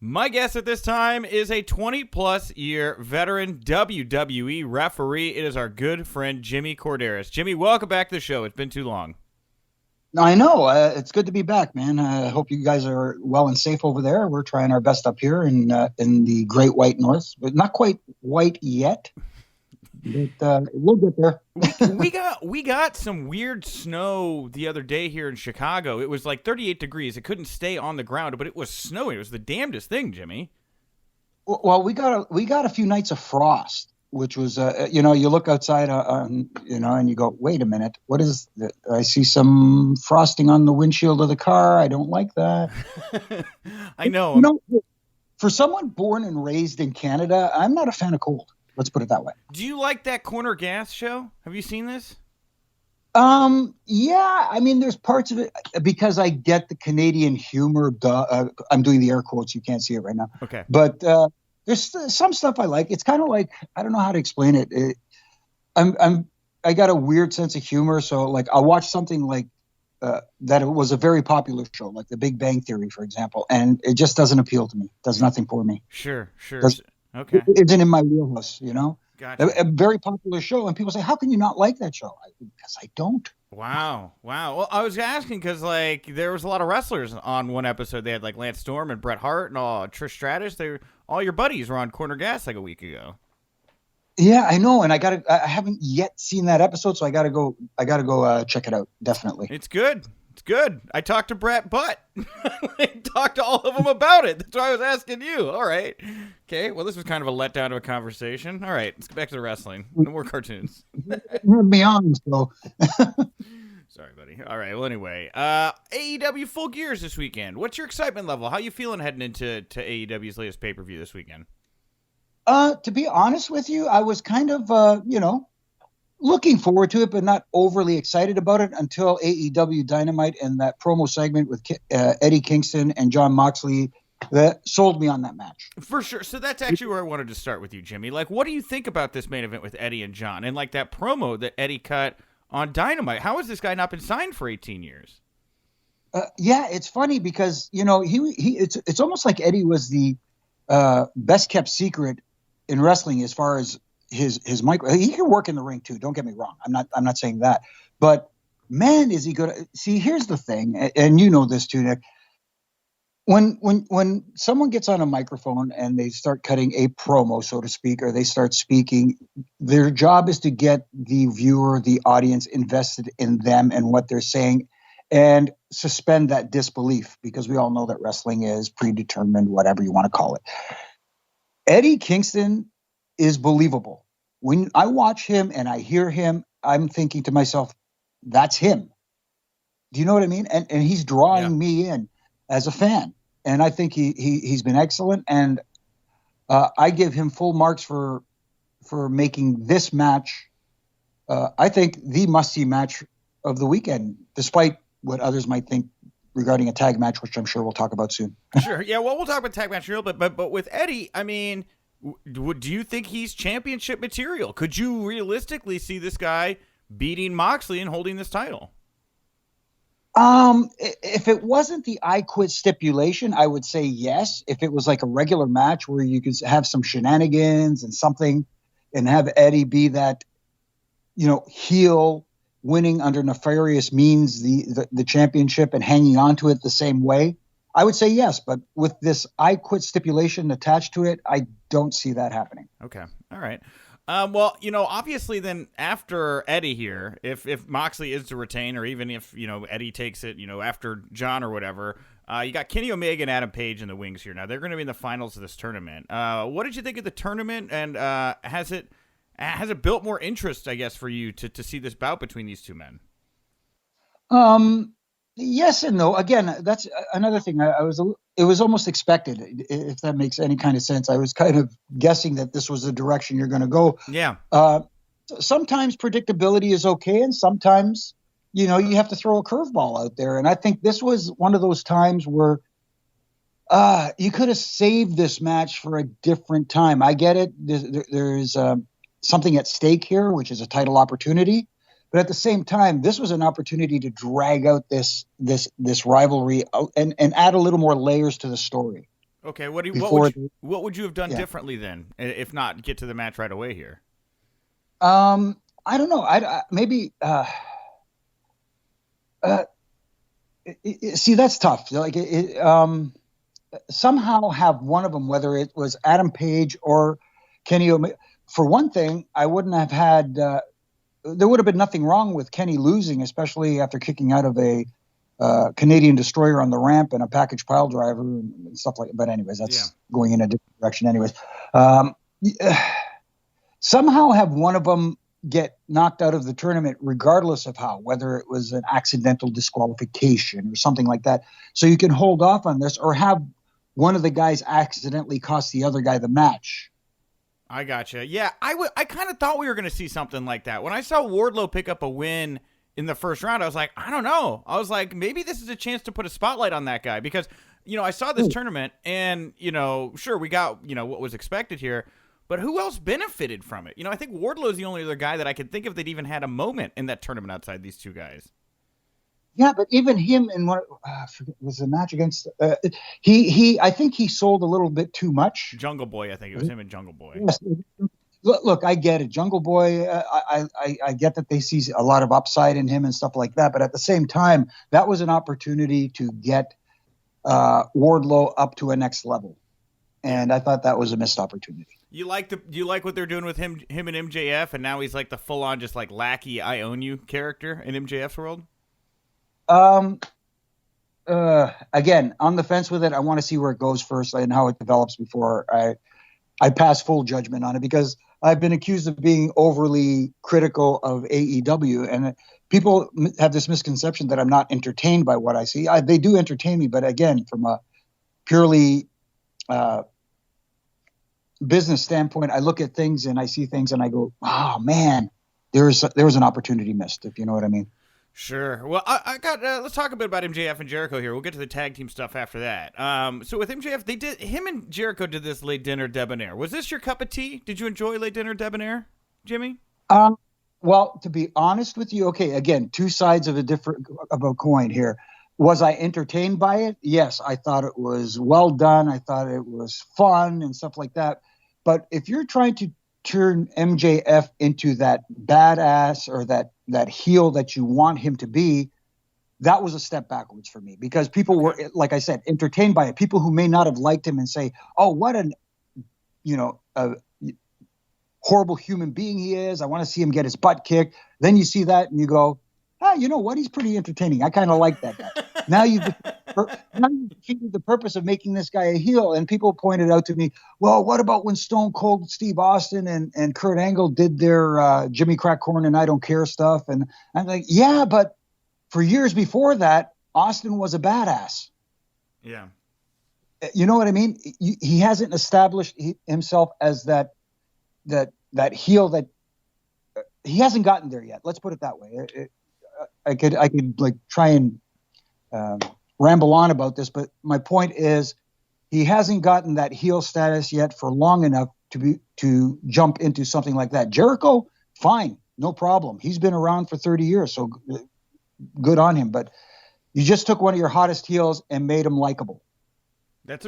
My guest at this time is a 20-plus year veteran WWE referee. It is our good friend, Jimmy Korderas. Jimmy, welcome back to the show. It's been too long. I know. It's good to be back, man. I hope you guys are well and safe over there. We're trying our best up here in the Great White North, but not quite white yet. But we'll get there. we got some weird snow the other day here in Chicago. It was like 38 degrees. It couldn't stay on the ground, but it was snowing. It was the damnedest thing, Jimmy. Well, we got a few nights of frost, which was you look outside and you go, wait a minute, what is that? I see some frosting on the windshield of the car. I don't like that. I know. No, for someone born and raised in Canada, I'm not a fan of cold. Let's put it that way. Do you like that Corner Gas show? Have you seen this? Yeah. I mean, there's parts of it because I get the Canadian humor. I'm doing the air quotes. You can't see it right now. Okay. But there's some stuff I like. It's kind of like, I don't know how to explain it. I got a weird sense of humor. So like I'll watch something like that it was a very popular show, like The Big Bang Theory, for example, and it just doesn't appeal to me. Does nothing for me. Sure. Okay. It isn't in my wheelhouse, Gotcha. A very popular show, and people say, how can you not like that show? Because I don't. Wow. Well, I was asking because, like, there was a lot of wrestlers on one episode. They had, like, Lance Storm and Bret Hart and Trish Stratus. All your buddies were on Corner Gas like a week ago. Yeah, I know, and I haven't yet seen that episode, so I gotta go check it out. Definitely. It's good. I talked to Bret Butt. I talked to all of them about it. That's why I was asking you. All right. Okay. Well, this was kind of a letdown of a conversation. All right. Let's get back to the wrestling. No more cartoons. Be honest, though. Sorry, buddy. All right. Well, anyway, AEW Full Gears this weekend. What's your excitement level? How you feeling heading into AEW's latest pay-per-view this weekend? To be honest with you, I was kind of, looking forward to it, but not overly excited about it until AEW Dynamite and that promo segment with Eddie Kingston and Jon Moxley that sold me on that match. For sure. So that's actually where I wanted to start with you, Jimmy. Like, what do you think about this main event with Eddie and Jon and like that promo that Eddie cut on Dynamite? How has this guy not been signed for 18 years? Yeah, it's funny because, it's almost like Eddie was the best kept secret in wrestling as far as his micro. He can work in the ring too. Don't get me wrong. I'm not saying that, but man, is he good? See, here's the thing, and you know this too, Nick. When someone gets on a microphone and they start cutting a promo, so to speak, or they start speaking, their job is to get the viewer, the audience invested in them and what they're saying, and suspend that disbelief because we all know that wrestling is predetermined, whatever you want to call it. Eddie Kingston is believable. When I watch him and I hear him, I'm thinking to myself, that's him. Do you know what I mean? And he's drawing me in as a fan. And I think he's been excellent. And I give him full marks for making this match, I think, the must-see match of the weekend, despite what others might think regarding a tag match, which I'm sure we'll talk about soon. Sure. Yeah, well, we'll talk about tag match real bit. But with Eddie, I mean, do you think he's championship material? Could you realistically see this guy beating Moxley and holding this title? If it wasn't the I Quit stipulation, I would say yes. If it was like a regular match where you could have some shenanigans and something and have Eddie be that, heel winning under nefarious means the championship and hanging on to it the same way, I would say yes. But with this I Quit stipulation attached to it, I don't see that happening. Okay. All right. Well, obviously then after Eddie here, if Moxley is to retain, or even if, Eddie takes it, after John or whatever, you got Kenny Omega and Adam Page in the wings here. Now they're going to be in the finals of this tournament. What did you think of the tournament, and has it built more interest, I guess, for you to see this bout between these two men? Yes and no. Again, that's another thing. It was almost expected, if that makes any kind of sense. I was kind of guessing that this was the direction you're going to go. Yeah. Sometimes predictability is okay, and sometimes, you have to throw a curveball out there. And I think this was one of those times where you could have saved this match for a different time. I get it. There's something at stake here, which is a title opportunity. But at the same time, this was an opportunity to drag out this rivalry and add a little more layers to the story. Okay, what before would you have done differently then, if not get to the match right away here? I don't know. Maybe. See, that's tough. Like, somehow have one of them, whether it was Adam Page or Kenny Omega. For one thing, I wouldn't have had. There would have been nothing wrong with Kenny losing, especially after kicking out of a Canadian Destroyer on the ramp and a package pile driver and stuff like that. But anyways, that's going in a different direction. Anyways, somehow have one of them get knocked out of the tournament, regardless of how, whether it was an accidental disqualification or something like that. So you can hold off on this, or have one of the guys accidentally cost the other guy the match. I gotcha. Yeah, I kind of thought we were going to see something like that. When I saw Wardlow pick up a win in the first round, I was like, I don't know. I was like, maybe this is a chance to put a spotlight on that guy, because, I saw this tournament and, sure, we got, what was expected here, but who else benefited from it? I think Wardlow's the only other guy that I could think of that even had a moment in that tournament outside these two guys. Yeah, but even him in what was the match against I think he sold a little bit too much. Jungle Boy, I think it was him and Jungle Boy. Yes. Look, I get it. Jungle Boy, I get that they see a lot of upside in him and stuff like that. But at the same time, that was an opportunity to get Wardlow up to a next level, and I thought that was a missed opportunity. You like what they're doing with him and MJF, and now he's like the full on just like lackey, I own you character in MJF's world. Again, on the fence with it. I want to see where it goes first and how it develops before I pass full judgment on it, because I've been accused of being overly critical of AEW, and people have this misconception that I'm not entertained by what I see. They do entertain me, but again, from a purely business standpoint, I look at things and I see things and I go, oh man, there was an opportunity missed, if you know what I mean. Sure. Well, I got. Let's talk a bit about MJF and Jericho here. We'll get to the tag team stuff after that. So with MJF, him and Jericho did this late dinner debonair. Was this your cup of tea? Did you enjoy late dinner debonair, Jimmy? Well, to be honest with you, okay, again, two sides of a coin here. Was I entertained by it? Yes, I thought it was well done. I thought it was fun and stuff like that. But if you're trying to turn MJF into that badass or that heel that you want him to be, that was a step backwards for me, because people were, like I said, entertained by it. People who may not have liked him and say, oh, what a horrible human being he is. I want to see him get his butt kicked. Then you see that and you go, you know what? He's pretty entertaining. I kind of like that guy. Now you've defeated the purpose of making this guy a heel. And people pointed out to me, well, what about when Stone Cold Steve Austin and Kurt Angle did their Jimmy Crack Corn and I Don't Care stuff? And I'm like, yeah, but for years before that, Austin was a badass. Yeah. You know what I mean? He hasn't established himself as that heel that he hasn't gotten there yet. Let's put it that way. I could like try and ramble on about this, but my point is he hasn't gotten that heel status yet for long enough to jump into something like that. Jericho, fine, no problem. He's been around for 30 years, so good on him. But you just took one of your hottest heels and made him likable. That's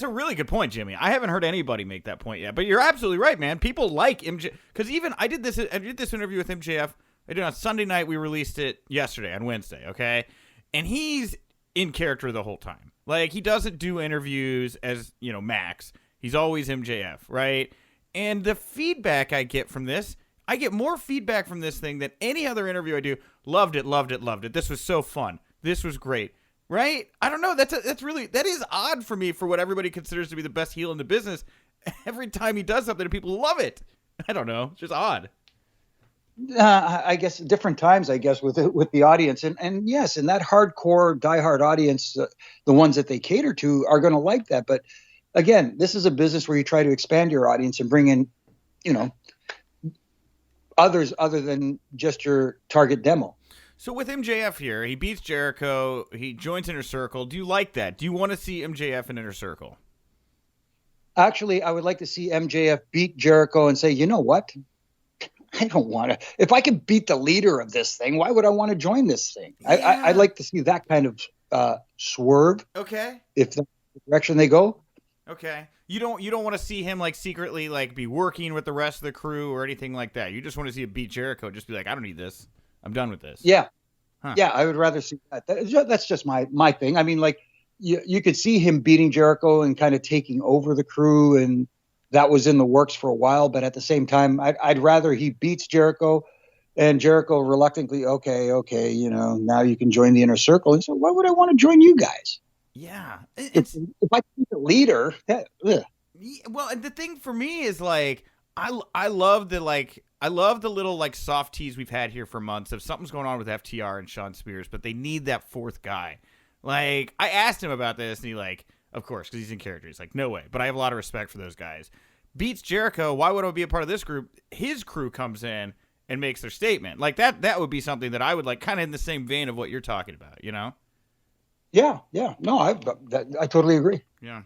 a really good point, Jimmy. I haven't heard anybody make that point yet, but you're absolutely right, man. People like MJ, because even I did this interview with MJF. I did it on Sunday night. We released it yesterday on Wednesday, okay? And he's in character the whole time. Like, he doesn't do interviews as, Max. He's always MJF, right? And the feedback I get from this, I get more feedback from this thing than any other interview I do. Loved it, loved it, loved it. This was so fun. This was great, right? I don't know. That is odd for me, for what everybody considers to be the best heel in the business. Every time he does something, people love it. I don't know. It's just odd. I guess different times, I guess, with the audience. And yes, in that hardcore, diehard audience, the ones that they cater to are going to like that. But again, this is a business where you try to expand your audience and bring in, others other than just your target demo. So with MJF here, he beats Jericho. He joins Inner Circle. Do you like that? Do you want to see MJF in Inner Circle? Actually, I would like to see MJF beat Jericho and say, you know what? I don't want to. If I can beat the leader of this thing, why would I want to join this thing? Yeah. I'd like to see that kind of swerve. Okay. If that's the direction they go. Okay. You don't want to see him like secretly like be working with the rest of the crew or anything like that. You just want to see him beat Jericho. Just be like, I don't need this. I'm done with this. Yeah. Huh. Yeah, I would rather see that. That's just my thing. I mean, like you could see him beating Jericho and kind of taking over the crew, and that was in the works for a while. But at the same time, I'd rather he beats Jericho, and Jericho reluctantly, okay, now you can join the inner circle. And so, why would I want to join you guys? Yeah, if I can be the leader, well, and the thing for me is like I love the little like soft tease we've had here for months of something's going on with FTR and Sean Spears, but they need that fourth guy. Like, I asked him about this, and he like, of course, because he's in character, he's like, no way. But I have a lot of respect for those guys. Beats Jericho. Why would I be a part of this group? His crew comes in and makes their statement. Like that would be something that I would like, kind of in the same vein of what you're talking about. You know? Yeah. No, I totally agree. Yeah.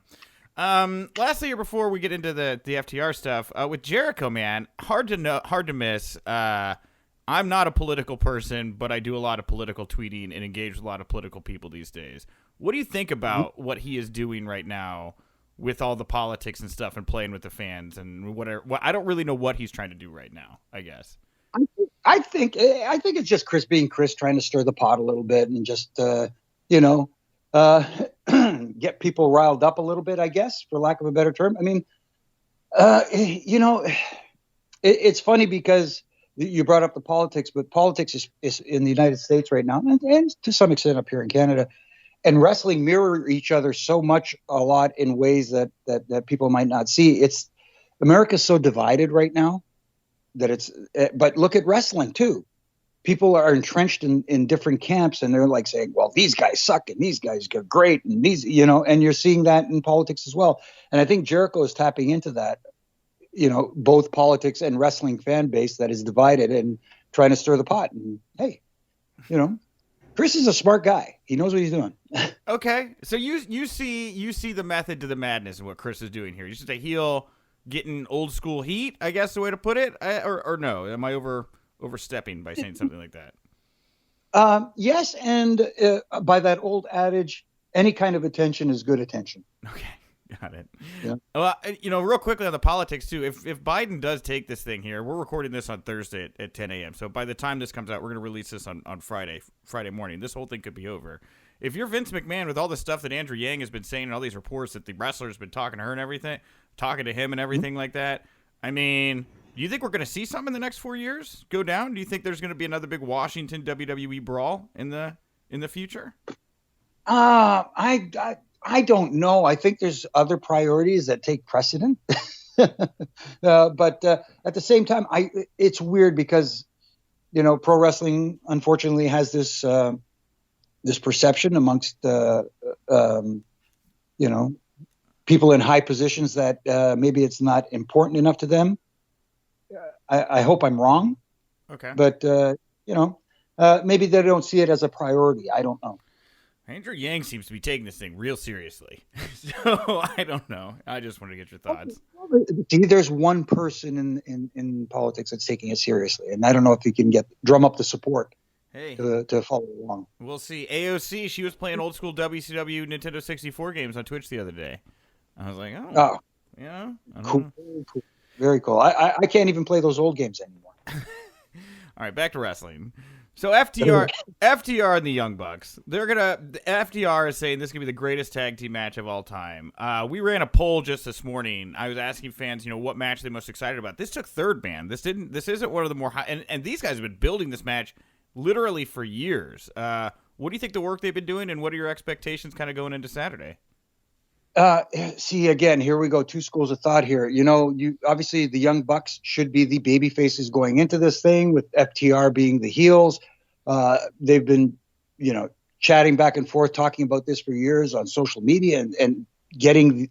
Lastly, before we get into the FTR stuff, with Jericho, man, hard to miss. I'm not a political person, but I do a lot of political tweeting and engage with a lot of political people these days. What do you think about what he is doing right now with all the politics and stuff and playing with the fans and whatever? I don't really know what he's trying to do right now, I guess. I think it's just Chris being Chris, trying to stir the pot a little bit and just, get people riled up a little bit, I guess, for lack of a better term. I mean, it's funny because you brought up the politics, but politics is in the United States right now, and to some extent up here in Canada, and wrestling mirror each other a lot in ways that people might not see. America's so divided right now that but look at wrestling too. People are entrenched in different camps, and they're like saying, well, these guys suck and these guys are great. And and you're seeing that in politics as well. And I think Jericho is tapping into that, both politics and wrestling fan base that is divided and trying to stir the pot. And hey, Chris is a smart guy. He knows what he's doing. Okay. So you see the method to the madness in what Chris is doing here. You should say heel getting old school heat, I guess the way to put it, or no? Am I overstepping by saying something like that? Yes, and by that old adage, any kind of attention is good attention. Okay, got it. Yeah. Well, real quickly on the politics too. If Biden does take this thing here, we're recording this on Thursday at 10 a.m. So by the time this comes out, we're going to release this on Friday morning. This whole thing could be over. If you're Vince McMahon, with all the stuff that Andrew Yang has been saying and all these reports that the wrestler's been talking to her and everything, talking to him and everything like that, I mean, do you think we're going to see something in the next 4 years go down? Do you think there's going to be another big Washington WWE brawl in the future? I don't know. I think there's other priorities that take precedent. But at the same time, it's weird because, pro wrestling unfortunately has this perception amongst people in high positions that maybe it's not important enough to them. I hope I'm wrong. Okay. But, maybe they don't see it as a priority. I don't know. Andrew Yang seems to be taking this thing real seriously. So I don't know. I just wanted to get your thoughts. See, there's one person in politics that's taking it seriously, and I don't know if he can drum up the support to follow along. We'll see. AOC, she was playing old school WCW Nintendo 64 games on Twitch the other day. I was like, Cool. Very cool. I can't even play those old games anymore. All right, back to wrestling. So FTR and the Young Bucks, FTR is saying this is going to be the greatest tag team match of all time. We ran a poll just this morning. I was asking fans, what match they're most excited about. This took third, man. This isn't one of the more high, and these guys have been building this match literally for years. What do you think the work they've been doing, and what are your expectations kind of going into Saturday? See, again, here we go. Two schools of thought here. Obviously the Young Bucks should be the baby faces going into this thing, with FTR being the heels. They've been, chatting back and forth, talking about this for years on social media and getting,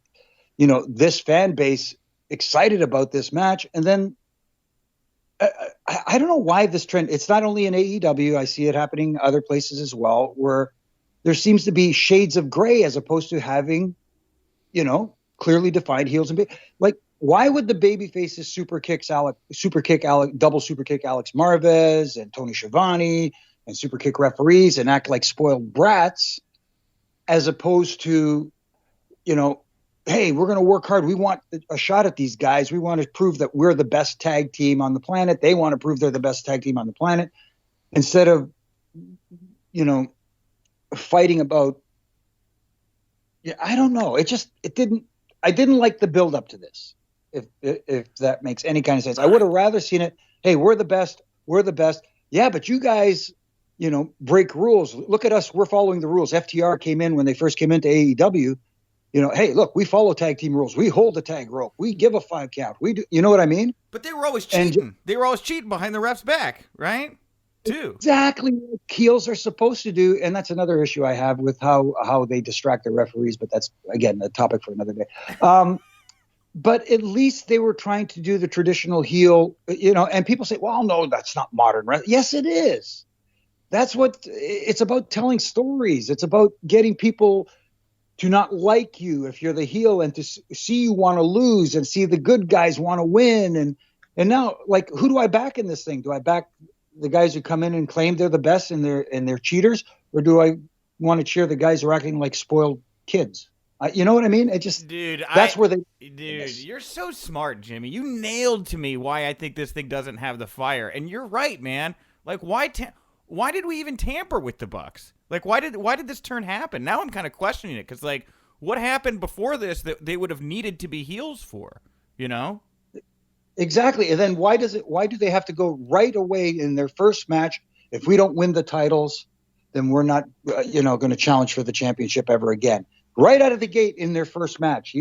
this fan base excited about this match. And then I don't know why this trend, it's not only in AEW, I see it happening other places as well, where there seems to be shades of gray as opposed to having, clearly defined heels and like, why would the baby faces double super kick Alex Marvez and Tony Schiavone and super kick referees and act like spoiled brats, as opposed to, hey, we're going to work hard. We want a shot at these guys. We want to prove that we're the best tag team on the planet. They want to prove they're the best tag team on the planet, instead of, fighting about. Yeah, I don't know. I didn't like the build up to this. If that makes any kind of sense, I would have rather seen it. Hey, we're the best. We're the best. Yeah, but you guys, break rules. Look at us. We're following the rules. FTR came in when they first came into AEW. Hey, look, we follow tag team rules. We hold the tag rope. We give a 5 count. We do. You know what I mean? But they were always cheating. They were always cheating behind the ref's back, right? Too. Exactly what heels are supposed to do. And that's another issue I have with how they distract the referees. But that's, again, a topic for another day. But at least they were trying to do the traditional heel, and people say, well, no, that's not modern wrestling. Yes, it is. That's what it's about, telling stories. It's about getting people to not like you if you're the heel, and to see you want to lose, and see the good guys want to win. And now, like, who do I back in this thing? Do I back the guys who come in and claim they're the best and they're cheaters? Or do I want to cheer the guys who are acting like spoiled kids? You know what I mean? It just, that's where they. Dude, you're so smart, Jimmy. You nailed to me why I think this thing doesn't have the fire, and you're right, man. Like, why did we even tamper with the Bucks? Like, why did this turn happen? Now I'm kind of questioning it, because, like, what happened before this that they would have needed to be heels for? Exactly. And then why do they have to go right away in their first match? If we don't win the titles, then we're not going to challenge for the championship ever again. Right out of the gate in their first match.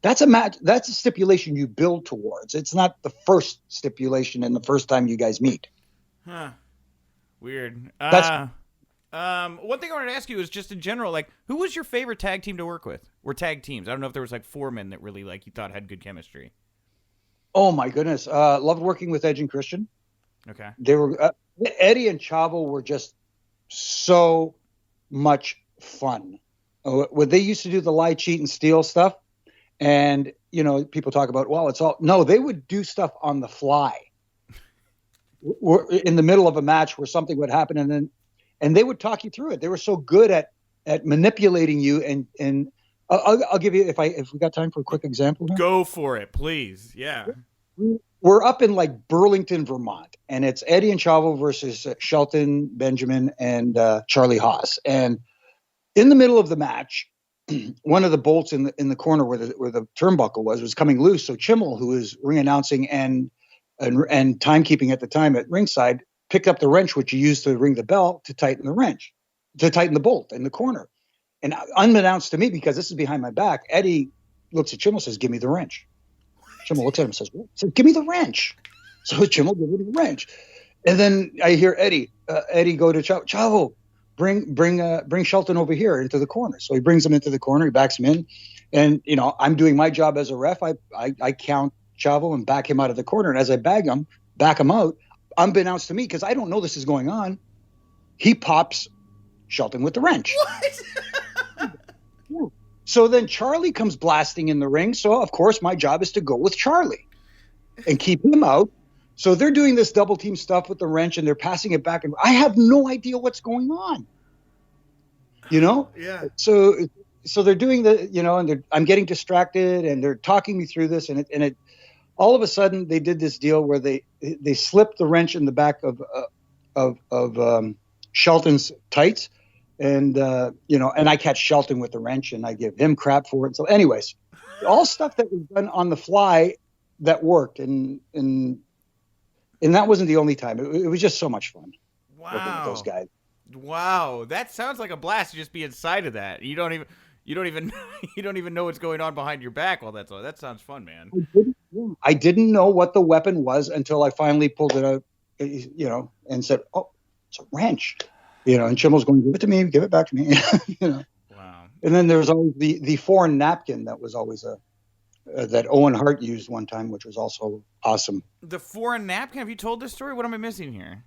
That's a match. That's a stipulation you build towards. It's not the first stipulation and the first time you guys meet. Huh. Weird. One thing I wanted to ask you is just in general, like, who was your favorite tag team to work with? Or tag teams? I don't know if there was like 4 men that really, like, you thought had good chemistry. Oh my goodness. Loved working with Edge and Christian. Okay. They were Eddie and Chavo were just so much fun. When they used to do the lie, cheat, and steal stuff, and people talk about, well, they would do stuff on the fly. We're in the middle of a match where something would happen, and they would talk you through it. They were so good at manipulating you, and I'll give you, if we got time for a quick example here. Go for it, please. Yeah. We're up in like Burlington, Vermont, and it's Eddie and Chavo versus Shelton Benjamin and Charlie Haas, and in the middle of the match, one of the bolts in the corner where the turnbuckle was coming loose. So Chimmel, who was ring announcing and timekeeping at the time at ringside, picked up the wrench, which he used to ring the bell to tighten the bolt in the corner. And unbeknownst to me, because this is behind my back, Eddie looks at Chimmel and says, "Give me the wrench." Chimmel looks at him and says, "What?" He said, "Give me the wrench." So Chimmel gives him the wrench. And then I hear Eddie go to Chavo. Bring Shelton over here into the corner. So he brings him into the corner. He backs him in, and I'm doing my job as a ref. I count Chavo and back him out of the corner. And as I back him out, unbeknownst to me, because I don't know this is going on, he pops Shelton with the wrench. What? So then Charlie comes blasting in the ring. So of course my job is to go with Charlie and keep him out. So they're doing this double team stuff with the wrench, and they're passing it back, and I have no idea what's going on. Yeah. So they're doing and I'm getting distracted, and they're talking me through this, and it all of a sudden they did this deal where they slipped the wrench in the back of Shelton's tights, and and I catch Shelton with the wrench, and I give him crap for it. So anyways, all stuff that was done on the fly that worked, and that wasn't the only time. It was just so much fun working with those guys. Wow, that sounds like a blast to just be inside of that. You don't even know what's going on behind your back while that's all. That sounds fun, man. I didn't know what the weapon was until I finally pulled it out, and said, "Oh, it's a wrench." And Chimmel's going, "Give it to me, give it back to me." Wow. And then there's always the foreign napkin that was always that Owen Hart used one time, which was also awesome. The foreign napkin? Have you told this story? What am I missing here?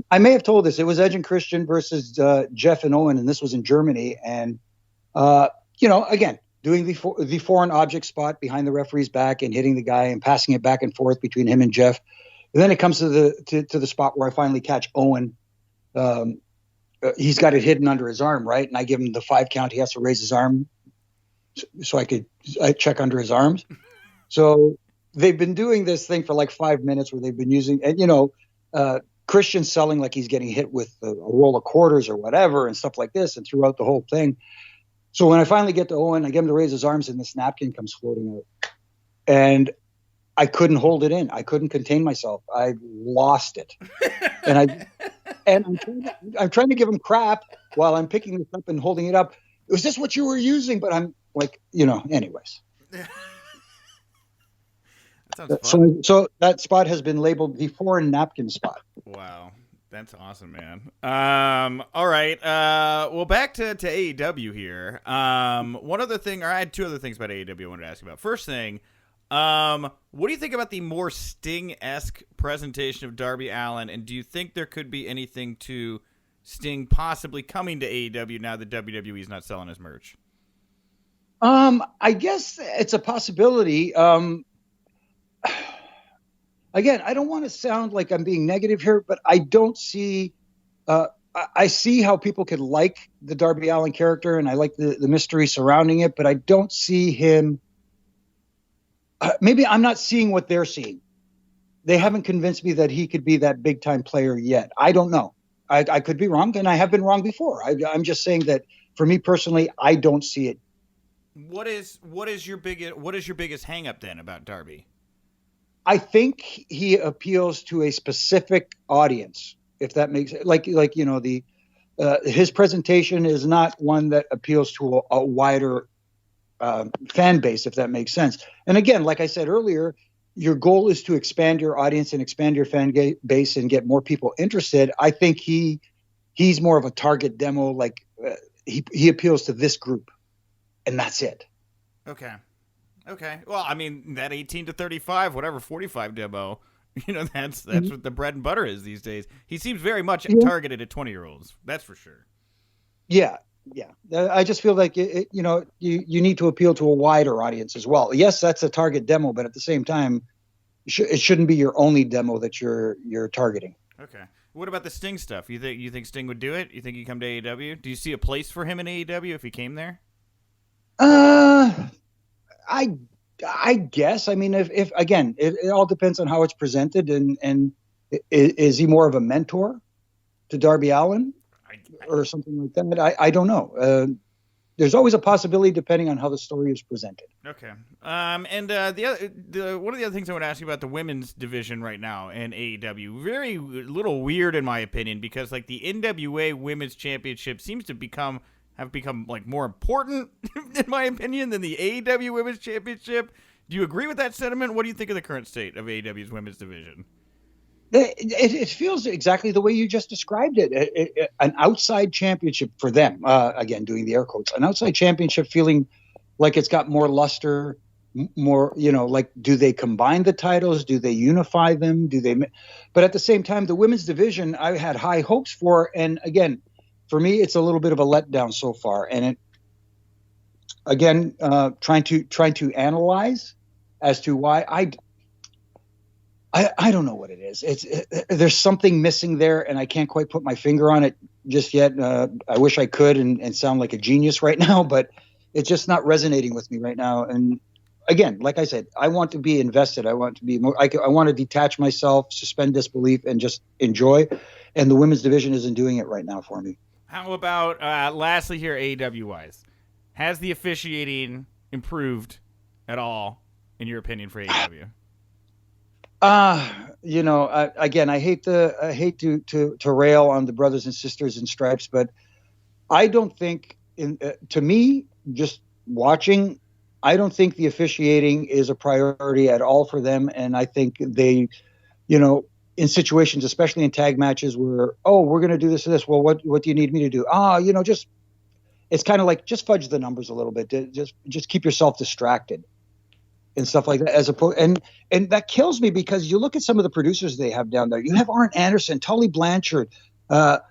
I may have told this. It was Edge and Christian versus Jeff and Owen, and this was in Germany. And, again, doing the foreign object spot behind the referee's back and hitting the guy and passing it back and forth between him and Jeff. And then it comes to the spot where I finally catch Owen. He's got it hidden under his arm, right? And I give him the 5 count. He has to raise his arm. so I check under his arms. So they've been doing this thing for like 5 minutes where they've been using, and Christian selling like he's getting hit with a roll of quarters or whatever and stuff like this, and throughout the whole thing. So when I finally get to Owen, I get him to raise his arms, and this napkin comes floating out, and I couldn't hold it in. I couldn't contain myself. I lost it, and I'm trying to give him crap while I'm picking this up and holding it up. Was this what you were using? But I'm like, anyways. That sounds fun. So that spot has been labeled the Foreign Napkin spot. Wow. That's awesome, man. All right. Well, back to AEW here. One other thing, or I had two other things about AEW I wanted to ask about. First thing, what do you think about the more Sting-esque presentation of Darby Allen, and do you think there could be anything to Sting possibly coming to AEW now that WWE is not selling his merch? I guess it's a possibility. Again, I don't want to sound like I'm being negative here, but I don't see. I see how people could like the Darby Allen character, and I like the mystery surrounding it, but I don't see him. Maybe I'm not seeing what they're seeing. They haven't convinced me that he could be that big time player yet. I don't know. I could be wrong, and I have been wrong before. I'm just saying that for me personally, I don't see it. What is your biggest hang up then about Darby? I think he appeals to a specific audience, if that makes it like his presentation is not one that appeals to a wider fan base, if that makes sense. And again, like I said earlier, your goal is to expand your audience and expand your fan base and get more people interested. I think he's more of a target demo. Like he appeals to this group, and that's it. Okay. Well, I mean, that 18 to 35, whatever, 45 demo, that's what the bread and butter is these days. He seems very much targeted at 20-year-olds. That's for sure. Yeah. I just feel like, you need to appeal to a wider audience as well. Yes, that's a target demo, but at the same time, it shouldn't be your only demo that you're targeting. Okay. What about the Sting stuff? You think Sting would do it? You think he'd come to AEW? Do you see a place for him in AEW if he came there? I guess. I mean, if again, it all depends on how it's presented, and is he more of a mentor to Darby Allen or something like that? I don't know. There's always a possibility depending on how the story is presented. Okay. And one of the other things I want to ask you about the women's division right now in AEW, very little weird in my opinion, because like the NWA Women's Championship seems to have become like more important in my opinion than the AEW Women's Championship. Do you agree with that sentiment? What do you think of the current state of AEW's women's division? It feels exactly the way you just described it. An outside championship for them, again, doing the air quotes, an outside championship feeling like it's got more luster, more, like, do they combine the titles? Do they unify them? But at the same time, the women's division, I had high hopes for. And again, for me, it's a little bit of a letdown so far. And it, again, trying to analyze as to why I don't know what it is. There's something missing there, and I can't quite put my finger on it just yet. I wish I could and sound like a genius right now, but it's just not resonating with me right now. And again, like I said, I want to be invested. I want to be more. I want to detach myself, suspend disbelief, and just enjoy. And the women's division isn't doing it right now for me. How about lastly here, AEW wise, has the officiating improved at all in your opinion for AEW? Again, I hate to rail on the brothers and sisters in stripes, but I don't think, to me, just watching, I don't think the officiating is a priority at all for them. And I think they, in situations, especially in tag matches where, we're going to do this or this. Well, what do you need me to do? It's kind of like, just fudge the numbers a little bit. Just keep yourself distracted and stuff like that, as opposed, and that kills me because you look at some of the producers they have down there. You have Arn Anderson, Tully Blanchard, Dean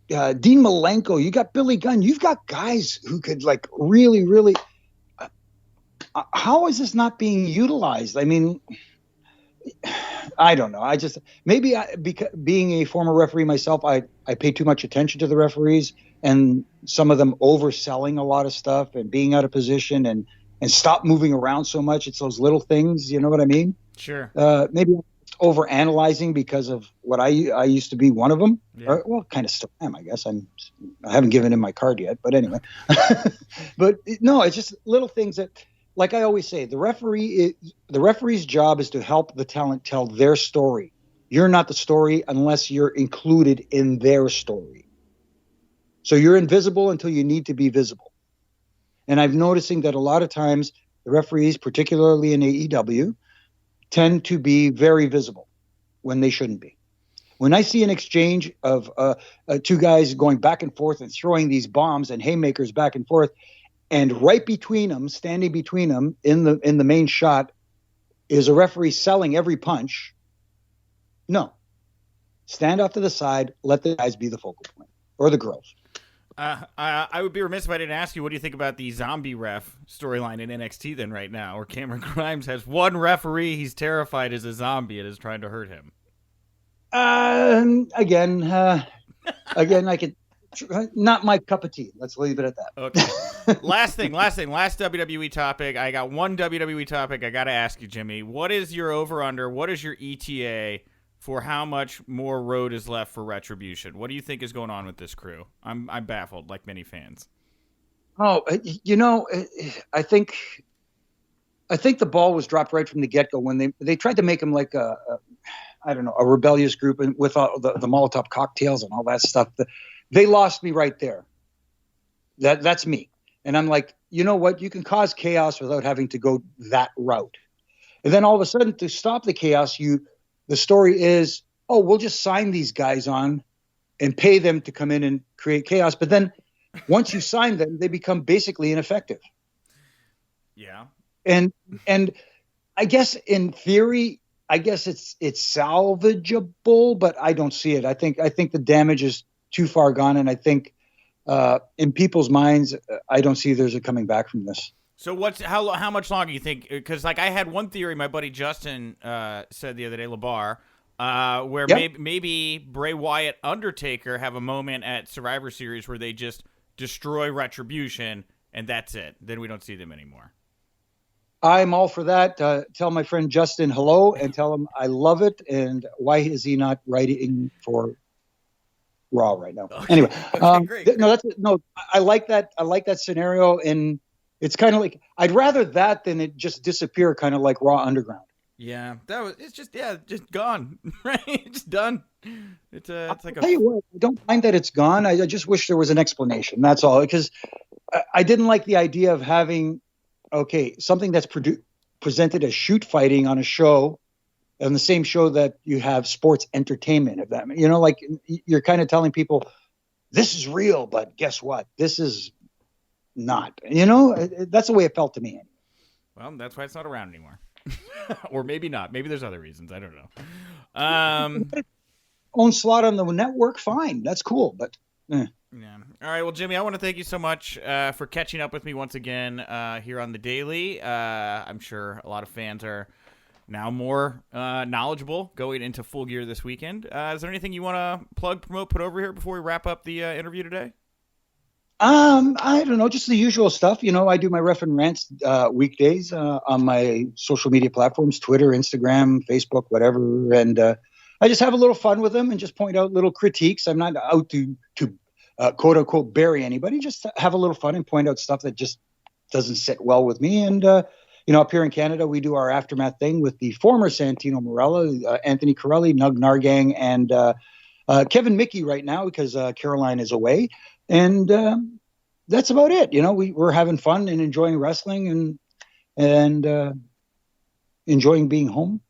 Malenko. You got Billy Gunn. You've got guys who could like really, really. How is this not being utilized? I mean, I don't know. I just maybe being a former referee myself, I pay too much attention to the referees and some of them overselling a lot of stuff and being out of position and stop moving around so much. It's those little things, you know what I mean? Sure. Maybe over analyzing because of what I used to be one of them. Yeah. Well, kind of still am, I guess. I haven't given him my card yet, but anyway. But no, it's just little things that, like I always say, the referee's job is to help the talent tell their story. You're not the story unless you're included in their story. So you're invisible until you need to be visible. And I'm noticing that a lot of times the referees, particularly in AEW, tend to be very visible when they shouldn't be. When I see an exchange of two guys going back and forth and throwing these bombs and haymakers back and forth, and right between them, standing between them in the main shot, is a referee selling every punch. No. Stand off to the side. Let the guys be the focal point, or the girls. I would be remiss if I didn't ask you, what do you think about the zombie ref storyline in NXT then right now, where Cameron Grimes has one referee he's terrified is a zombie and is trying to hurt him? Again, I could. Not my cup of tea. Let's leave it at that. Okay. Last WWE topic. I got one WWE topic I got to ask you, Jimmy. What is your over-under? What is your ETA for how much more road is left for Retribution? What do you think is going on with this crew? I'm baffled, like many fans. Oh, I think the ball was dropped right from the get-go when they tried to make him like a rebellious group, and with all the Molotov cocktails and all that stuff. They lost me right there. That's me. And I'm like, you know what? You can cause chaos without having to go that route. And then all of a sudden, to stop the chaos, the story is, oh, we'll just sign these guys on and pay them to come in and create chaos. But then once you sign them, they become basically ineffective. Yeah. And I guess in theory, it's salvageable, but I don't see it. I think the damage is too far gone, and I think in people's minds, I don't see there's a coming back from this. So how much longer do you think? Because like I had one theory, my buddy Justin said the other day, LeBar, where maybe Bray Wyatt, Undertaker have a moment at Survivor Series where they just destroy Retribution, and that's it. Then we don't see them anymore. I'm all for that. Tell my friend Justin hello and tell him I love it. And why is he not writing for Raw right now? Okay. Anyway, Great. I like that. I like that scenario, and it's kind of like I'd rather that than it just disappear, kind of like Raw Underground. Yeah, it's just gone, right? It's done. It's like I'll tell you what, I don't mind that it's gone. I just wish there was an explanation. That's all, because I didn't like the idea of having something that's presented as shoot fighting on a show, on the same show that you have sports entertainment. If that, like you're kind of telling people this is real, but guess what? This is not. That's the way it felt to me. Well, that's why it's not around anymore. Or maybe not. Maybe there's other reasons. I don't know. Own slot on the network, fine. That's cool. But yeah. All right. Well, Jimmy, I want to thank you so much for catching up with me once again here on the Daily. I'm sure a lot of fans are now more knowledgeable going into Full Gear this weekend. Is there anything you want to plug, promote, put over here before we wrap up the interview today? I don't know, just the usual stuff. I do my ref and rants weekdays on my social media platforms, Twitter, Instagram, Facebook, whatever. And I just have a little fun with them and just point out little critiques. I'm not out to quote unquote bury anybody, just have a little fun and point out stuff that just doesn't sit well with me. And, up here in Canada, we do our aftermath thing with the former Santino Marella, Anthony Corelli, Nug Nargang, and Kevin Mickey right now because Caroline is away. And that's about it. We're having fun and enjoying wrestling and enjoying being home.